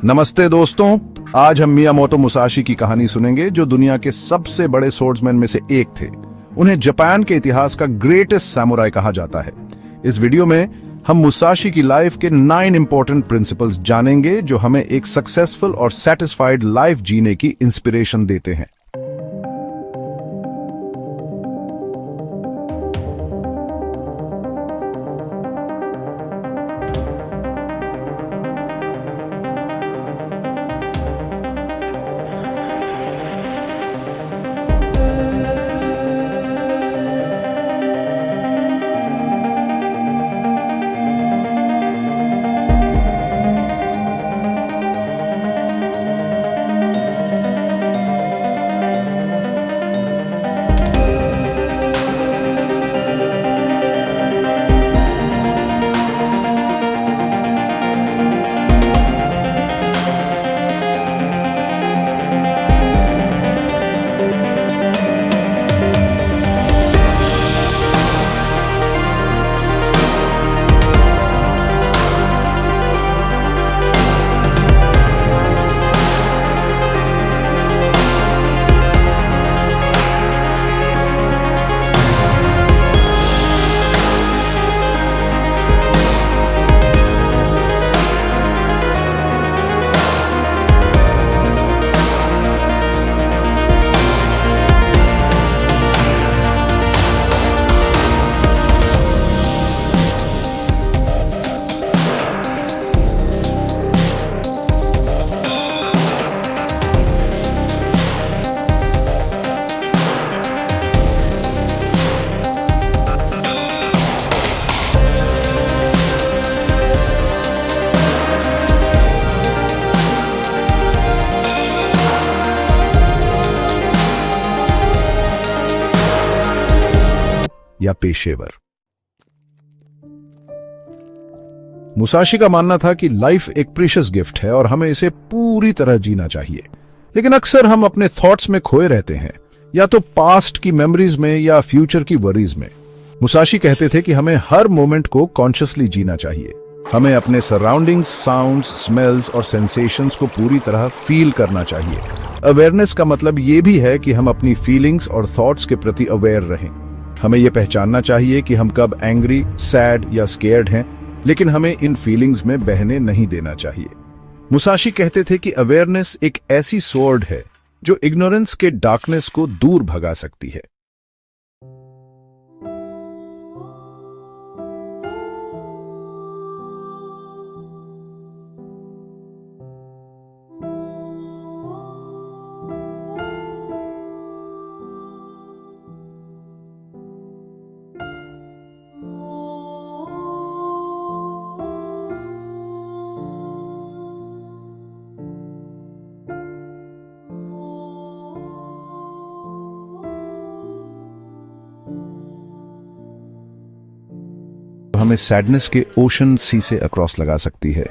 नमस्ते दोस्तों, आज हम मियामोतो मुसाशी की कहानी सुनेंगे जो दुनिया के सबसे बड़े स्वॉर्ड्समैन में से एक थे। उन्हें जापान के इतिहास का ग्रेटेस्ट सैमुराई कहा जाता है। इस वीडियो में हम मुसाशी की लाइफ के 9 इंपॉर्टेंट प्रिंसिपल्स जानेंगे जो हमें एक सक्सेसफुल और सेटिस्फाइड लाइफ जीने की इंस्पिरेशन देते हैं। या पेशेवर। मुसाशी का मानना था कि लाइफ एक प्रीशियस गिफ्ट है और हमें इसे पूरी तरह जीना चाहिए। लेकिन अक्सर हम अपने थॉट्स में खोए रहते हैं, या तो पास्ट की मेमोरीज में या फ्यूचर की वरीज में। मुसाशी कहते थे कि हमें हर मोमेंट को कॉन्शियसली जीना चाहिए। हमें अपने सराउंडिंग्स, साउंड्स, स्मेल्स और सेंसेशंस को पूरी तरह फील करना चाहिए। अवेयरनेस का मतलब ये भी है कि हम अपनी फीलिंग्स और थॉट्स के प्रति अवेयर रहें। हमें यह पहचानना चाहिए कि हम कब एंग्री, सैड या स्केयर्ड हैं, लेकिन हमें इन फीलिंग्स में बहने नहीं देना चाहिए। मुसाशी कहते थे कि अवेयरनेस एक ऐसी स्वॉर्ड है जो इग्नोरेंस के डार्कनेस को दूर भगा सकती है। हमें सैडनेस के ओशन सी से अक्रॉस लगा सकती है।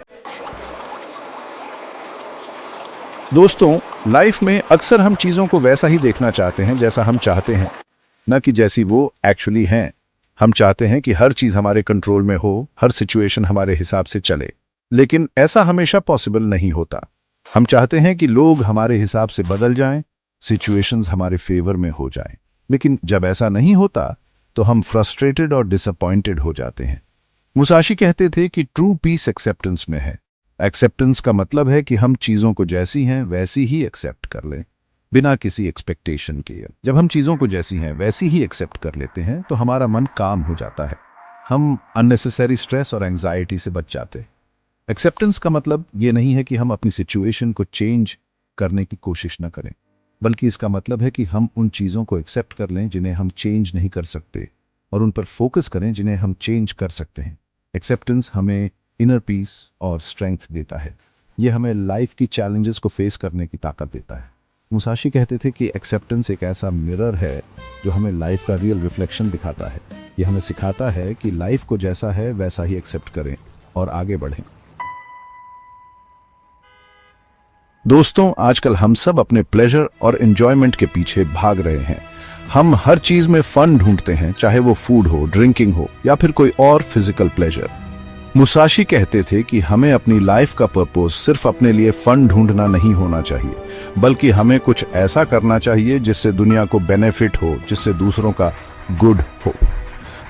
दोस्तों, लाइफ में अक्सर हम चीजों को वैसा ही देखना चाहते हैं जैसा हम चाहते हैं, न कि जैसी वो एक्चुअली हैं। हम चाहते हैं कि हर चीज हमारे कंट्रोल में हो, हर सिचुएशन हमारे हिसाब से चले, लेकिन ऐसा हमेशा पॉसिबल नहीं होता। हम चाहते हैं कि लोग हमारे हिसाब से बदल जाएं, सिचुएशंस हमारे फेवर में हो जाएं, लेकिन जब ऐसा नहीं होता तो हम फ्रस्ट्रेटेड और डिसअपॉइंटेड हो जाते हैं। मुसाशी कहते थे कि ट्रू पीस एक्सेप्टेंस में है। एक्सेप्टेंस का मतलब है कि हम चीजों को जैसी हैं वैसी ही एक्सेप्ट कर लें, बिना किसी एक्सपेक्टेशन के। जब हम चीजों को जैसी हैं वैसी ही एक्सेप्ट कर लेते हैं तो हमारा मन काम हो जाता है। हम अननेसेसरी स्ट्रेस और एंजाइटी से बच जाते हैं। एक्सेप्टेंस का मतलब ये नहीं है कि हम अपनी सिचुएशन को चेंज करने की कोशिश न करें, बल्कि इसका मतलब है कि हम उन चीजों को एक्सेप्ट कर लें जिन्हें हम चेंज नहीं कर सकते, और उन पर फोकस करें जिन्हें हम चेंज कर सकते हैं। एक्सेप्टेंस हमें इनर पीस और स्ट्रेंथ देता है। यह हमें लाइफ की चैलेंजेस को फेस करने की ताकत देता है। मुसाशी कहते थे कि एक्सेप्टेंस एक ऐसा मिरर है जो हमें लाइफ का रियल रिफ्लेक्शन दिखाता है। यह हमें सिखाता है कि लाइफ को जैसा है वैसा ही एक्सेप्ट करें और आगे बढ़ें। दोस्तों, आजकल हम सब अपने प्लेजर और एंजॉयमेंट के पीछे भाग रहे हैं। हम हर चीज में फन ढूंढते हैं, चाहे वो फूड हो, ड्रिंकिंग हो या फिर कोई और फिजिकल प्लेजर। मुसाशी कहते थे कि हमें अपनी लाइफ का पर्पस सिर्फ अपने लिए फन ढूंढना नहीं होना चाहिए, बल्कि हमें कुछ ऐसा करना चाहिए जिससे दुनिया को बेनिफिट हो, जिससे दूसरों का गुड हो।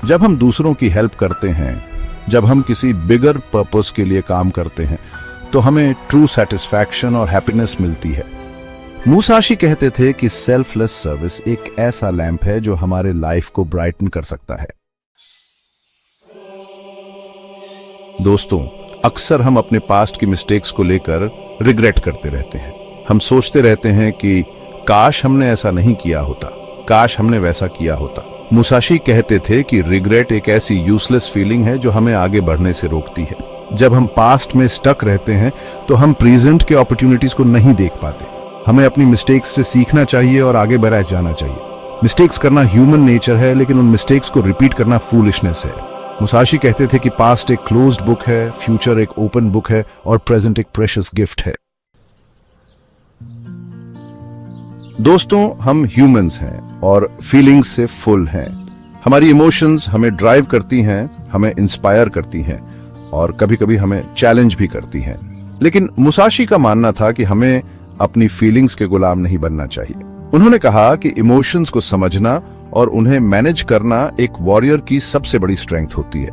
जब हम दूसरों की हेल्प करते हैं, जब हम किसी बिगर पर्पस के लिए काम करते हैं, तो हमें ट्रू सेटिस्फैक्शन और हैप्पीनेस मिलती है। मुसाशी कहते थे कि सेल्फलेस सर्विस एक ऐसा लैंप है जो हमारे लाइफ को ब्राइटन कर सकता है। दोस्तों, अक्सर हम अपने पास्ट की मिस्टेक्स को लेकर रिग्रेट करते रहते हैं। हम सोचते रहते हैं कि काश हमने ऐसा नहीं किया होता, काश हमने वैसा किया होता। मुसाशी कहते थे कि रिग्रेट एक ऐसी यूजलेस फीलिंग है जो हमें आगे बढ़ने से रोकती है। जब हम पास्ट में स्टक रहते हैं तो हम प्रेजेंट के अपॉर्चुनिटीज को नहीं देख पाते। हमें अपनी मिस्टेक्स से सीखना चाहिए और आगे बढ़ाया जाना चाहिए। मिस्टेक्स करना ह्यूमन नेचर है, लेकिन उन मिस्टेक्स को रिपीट करना फूलिशनेस है। मुसाशी कहते थे कि पास्ट एक क्लोज्ड बुक है, फ्यूचर एक ओपन बुक है और प्रेजेंट एक प्रेशियस गिफ्ट है। दोस्तों, हम ह्यूमंस हैं और फीलिंग्स से फुल हैं। हमारी इमोशंस हमें ड्राइव करती हैं, हमें इंस्पायर करती हैं और कभी-कभी हमें चैलेंज भी करती हैं। लेकिन मुसाशी का मानना था कि हमें अपनी फीलिंग्स के गुलाम नहीं बनना चाहिए। उन्होंने कहा कि इमोशंस को समझना और उन्हें मैनेज करना एक वॉरियर की सबसे बड़ी स्ट्रेंथ होती है।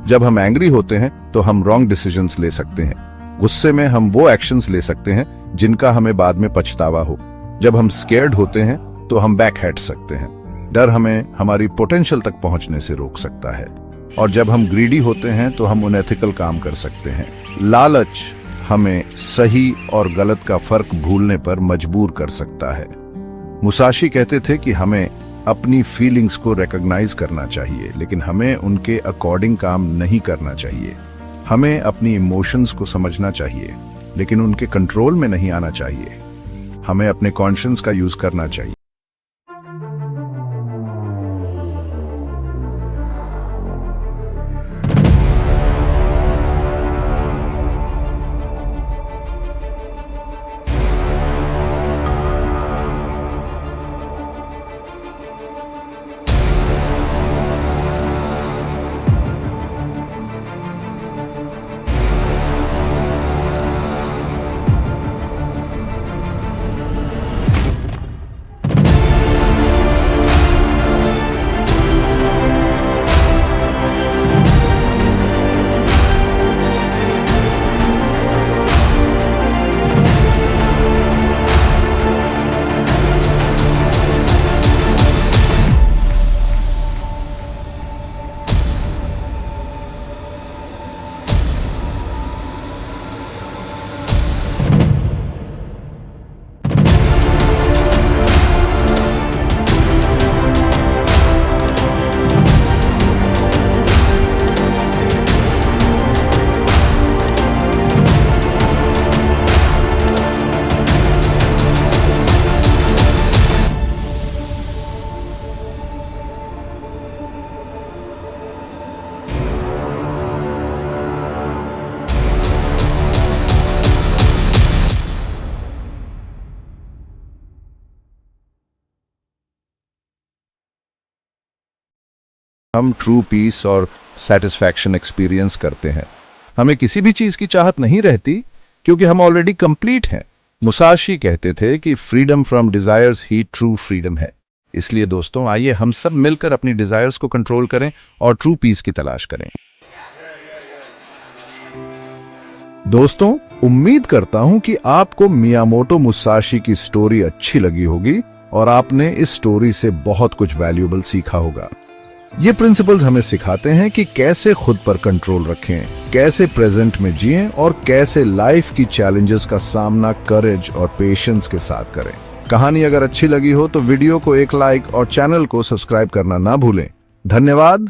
जब हम एंग्री होते हैं तो हम रॉन्ग डिसीजंस ले सकते हैं। गुस्से में हम वो एक्शंस ले सकते हैं जिनका हमें बाद में पछतावा हो। जब हम स्केर्ड होते हैं तो हम बैक हट सकते हैं। डर हमें हमारी पोटेंशियल तक पहुंचने से रोक सकता है। और जब हम ग्रीडी होते हैं तो हम अनएथिकल काम कर सकते हैं। लालच हमें सही और गलत का फर्क भूलने पर मजबूर कर सकता है। मुसाशी कहते थे कि हमें अपनी फीलिंग्स को रिकॉग्नाइज करना चाहिए, लेकिन हमें उनके अकॉर्डिंग काम नहीं करना चाहिए। हमें अपनी इमोशंस को समझना चाहिए, लेकिन उनके कंट्रोल में नहीं आना चाहिए। हमें अपने कॉन्शियस का यूज करना चाहिए। हम ट्रू पीस और सेटिस्फैक्शन एक्सपीरियंस करते हैं। हमें किसी भी चीज की चाहत नहीं रहती, क्योंकि हम ऑलरेडी कंप्लीट हैं। मुसाशी कहते थे कि freedom from desires he true freedom है। इसलिए दोस्तों, आइए हम सब मिलकर अपनी डिजायर्स को कंट्रोल करें और ट्रू पीस की तलाश करें। दोस्तों, उम्मीद करता हूं कि आपको मियामोटो मुसाशी की स्टोरी अच्छी लगी होगी और आपने इस स्टोरी से बहुत कुछ वैल्यूएबल सीखा होगा। ये प्रिंसिपल्स हमें सिखाते हैं कि कैसे खुद पर कंट्रोल रखें, कैसे प्रेजेंट में जिएं और कैसे लाइफ की चैलेंजेस का सामना करेज और पेशेंस के साथ करें। कहानी अगर अच्छी लगी हो तो वीडियो को एक लाइक और चैनल को सब्सक्राइब करना ना भूलें। धन्यवाद।